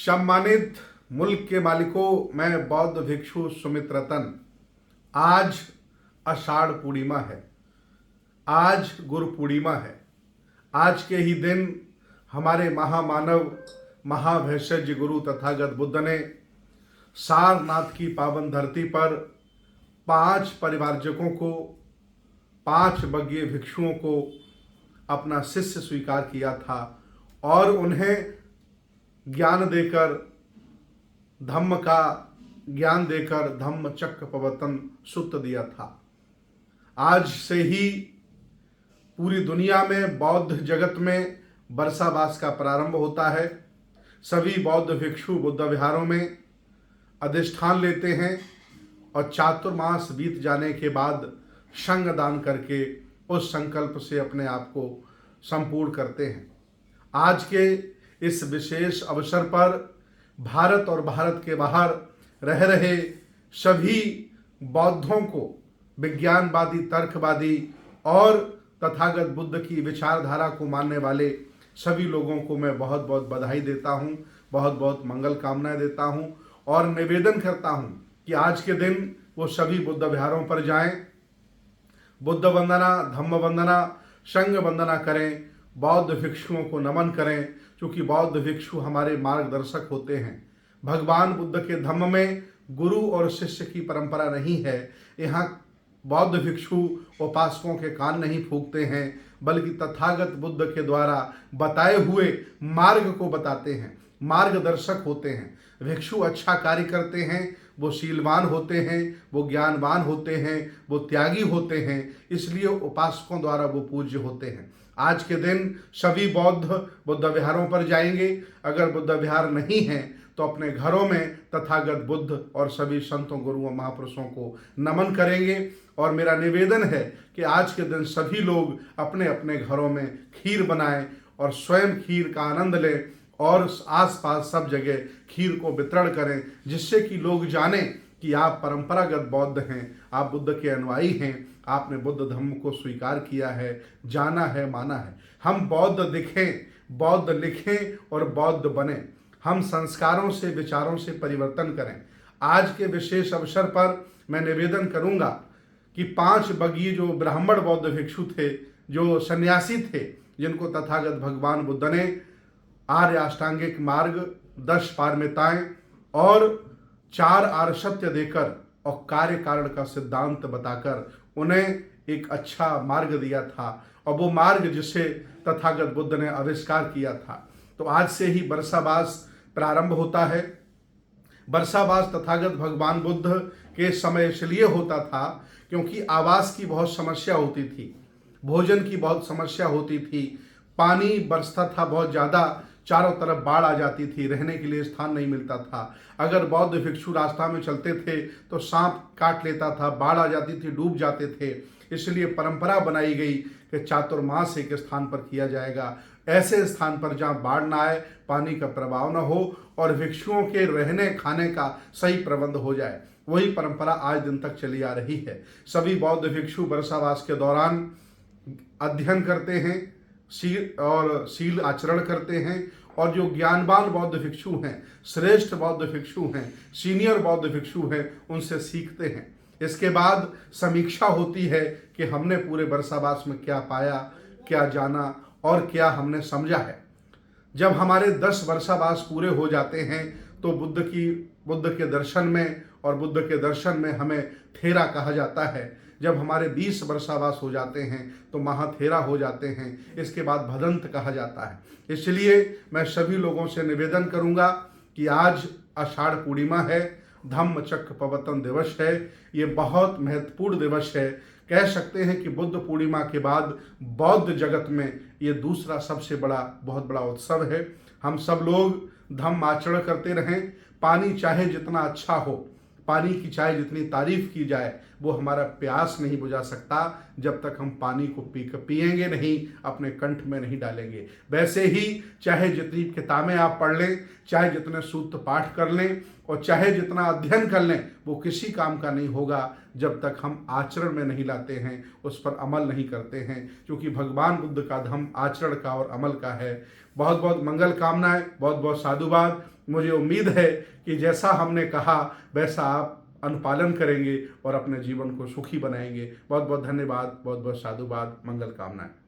सम्मानित मुल्क के मालिकों, मैं बौद्ध भिक्षु सुमित रतन। आज आषाढ़ पूर्णिमा है, आज गुरु पूर्णिमा है। आज के ही दिन हमारे महामानव महाभैषज्य गुरु तथागत बुद्ध ने सारनाथ की पावन धरती पर 5 परिवारजकों को, 5 बग्घीय भिक्षुओं को अपना शिष्य स्वीकार किया था और उन्हें ज्ञान देकर, धम्म का ज्ञान देकर धम्म चक्र प्रवर्तन सूत्र दिया था। आज से ही पूरी दुनिया में बौद्ध जगत में बरसाबास का प्रारंभ होता है। सभी बौद्ध भिक्षु बुद्ध विहारों में अधिष्ठान लेते हैं और चातुर्मास बीत जाने के बाद संग दान करके उस संकल्प से अपने आप को संपूर्ण करते हैं। आज के इस विशेष अवसर पर भारत और भारत के बाहर रह रहे सभी बौद्धों को, विज्ञानवादी, तर्कवादी और तथागत बुद्ध की विचारधारा को मानने वाले सभी लोगों को मैं बहुत बहुत बधाई देता हूँ, बहुत बहुत मंगल कामनाएं देता हूँ और निवेदन करता हूँ कि आज के दिन वो सभी बुद्ध विहारों पर जाएं, बुद्ध वंदना, धम्म वंदना, संघ वंदना करें, बौद्ध भिक्षुओं को नमन करें, क्योंकि बौद्ध भिक्षु हमारे मार्गदर्शक होते हैं। भगवान बुद्ध के धम्म में गुरु और शिष्य की परंपरा नहीं है। यहाँ बौद्ध भिक्षु उपासकों के कान नहीं फूंकते हैं, बल्कि तथागत बुद्ध के द्वारा बताए हुए मार्ग को बताते हैं, मार्गदर्शक होते हैं। भिक्षु अच्छा कार्य करते हैं, वो शीलवान होते हैं, वो ज्ञानवान होते हैं, वो त्यागी होते हैं, इसलिए उपासकों द्वारा वो पूज्य होते हैं। आज के दिन सभी बौद्ध बुद्ध विहारों पर जाएंगे। अगर बुद्ध विहार नहीं है तो अपने घरों में तथागत बुद्ध और सभी संतों, गुरुओं, महापुरुषों को नमन करेंगे। और मेरा निवेदन है कि आज के दिन सभी लोग अपने अपने घरों में खीर बनाएं और स्वयं खीर का आनंद लें और आसपास सब जगह खीर को वितरण करें, जिससे कि लोग जानें कि आप परंपरागत बौद्ध हैं, आप बुद्ध के अनुयायी हैं, आपने बुद्ध धर्म को स्वीकार किया है, जाना है, माना है। हम बौद्ध दिखें, बौद्ध लिखें और बौद्ध बने। हम संस्कारों से, विचारों से परिवर्तन करें। आज के विशेष अवसर पर मैं निवेदन करूंगा कि 5 बग्घीय जो ब्राह्मण बौद्ध भिक्षु थे, जो सन्यासी थे, जिनको तथागत भगवान बुद्ध ने आर्य अष्टांगिक मार्ग, 10 पारमिताएं और 4 आर्य सत्य देकर और कार्य कारण का सिद्धांत बताकर उन्हें एक अच्छा मार्ग दिया था, और वो मार्ग जिसे तथागत बुद्ध ने आविष्कार किया था। तो आज से ही बरसाबास प्रारंभ होता है। बरसाबास तथागत भगवान बुद्ध के समय इसलिए होता था क्योंकि आवास की बहुत समस्या होती थी, भोजन की बहुत समस्या होती थी, पानी बरसता था बहुत ज़्यादा, चारों तरफ बाढ़ आ जाती थी, रहने के लिए स्थान नहीं मिलता था। अगर बौद्ध भिक्षु रास्ता में चलते थे तो सांप काट लेता था, बाढ़ आ जाती थी, डूब जाते थे। इसलिए परंपरा बनाई गई कि चातुर्मास एक स्थान पर किया जाएगा, ऐसे स्थान पर जहाँ बाढ़ ना आए, पानी का प्रभाव न हो और भिक्षुओं के रहने खाने का सही प्रबंध हो जाए। वही परंपरा आज दिन तक चली आ रही है। सभी बौद्ध भिक्षु बरसावास के दौरान अध्ययन करते हैं, शील आचरण करते हैं, और जो ज्ञानवान बौद्ध भिक्षु हैं, श्रेष्ठ बौद्ध भिक्षु हैं, सीनियर बौद्ध भिक्षु हैं, उनसे सीखते हैं। इसके बाद समीक्षा होती है कि हमने पूरे बरसाबास में क्या पाया, क्या जाना और क्या हमने समझा है। जब हमारे 10 बरसाबास पूरे हो जाते हैं तो बुद्ध के दर्शन में, और बुद्ध के दर्शन में हमें थेरा कहा जाता है। जब हमारे 20 बरसाबास हो जाते हैं तो महाथेरा हो जाते हैं। इसके बाद भदंत कहा जाता है। इसलिए मैं सभी लोगों से निवेदन करूंगा कि आज आषाढ़ पूर्णिमा है, धम्म चक्र प्रवर्तन दिवस है। ये बहुत महत्वपूर्ण दिवस है। कह सकते हैं कि बुद्ध पूर्णिमा के बाद बौद्ध जगत में ये दूसरा सबसे बड़ा, बहुत बड़ा उत्सव है। हम सब लोग धम्म आचरण करते रहें। पानी चाहे जितना अच्छा हो, पानी की चाहे जितनी तारीफ की जाए, वो हमारा प्यास नहीं बुझा सकता जब तक हम पानी को पिएंगे नहीं, अपने कंठ में नहीं डालेंगे। वैसे ही चाहे जितनी किताबें आप पढ़ लें, चाहे जितने सूत्र पाठ कर लें और चाहे जितना अध्ययन कर लें, वो किसी काम का नहीं होगा जब तक हम आचरण में नहीं लाते हैं, उस पर अमल नहीं करते हैं। क्योंकि भगवान बुद्ध का धम्म आचरण का और अमल का है। बहुत बहुत मंगल कामनाएं, बहुत बहुत साधुवाद। मुझे उम्मीद है कि जैसा हमने कहा वैसा आप अनुपालन करेंगे और अपने जीवन को सुखी बनाएंगे। बहुत बहुत धन्यवाद, बहुत बहुत साधुवाद, मंगल कामनाएं।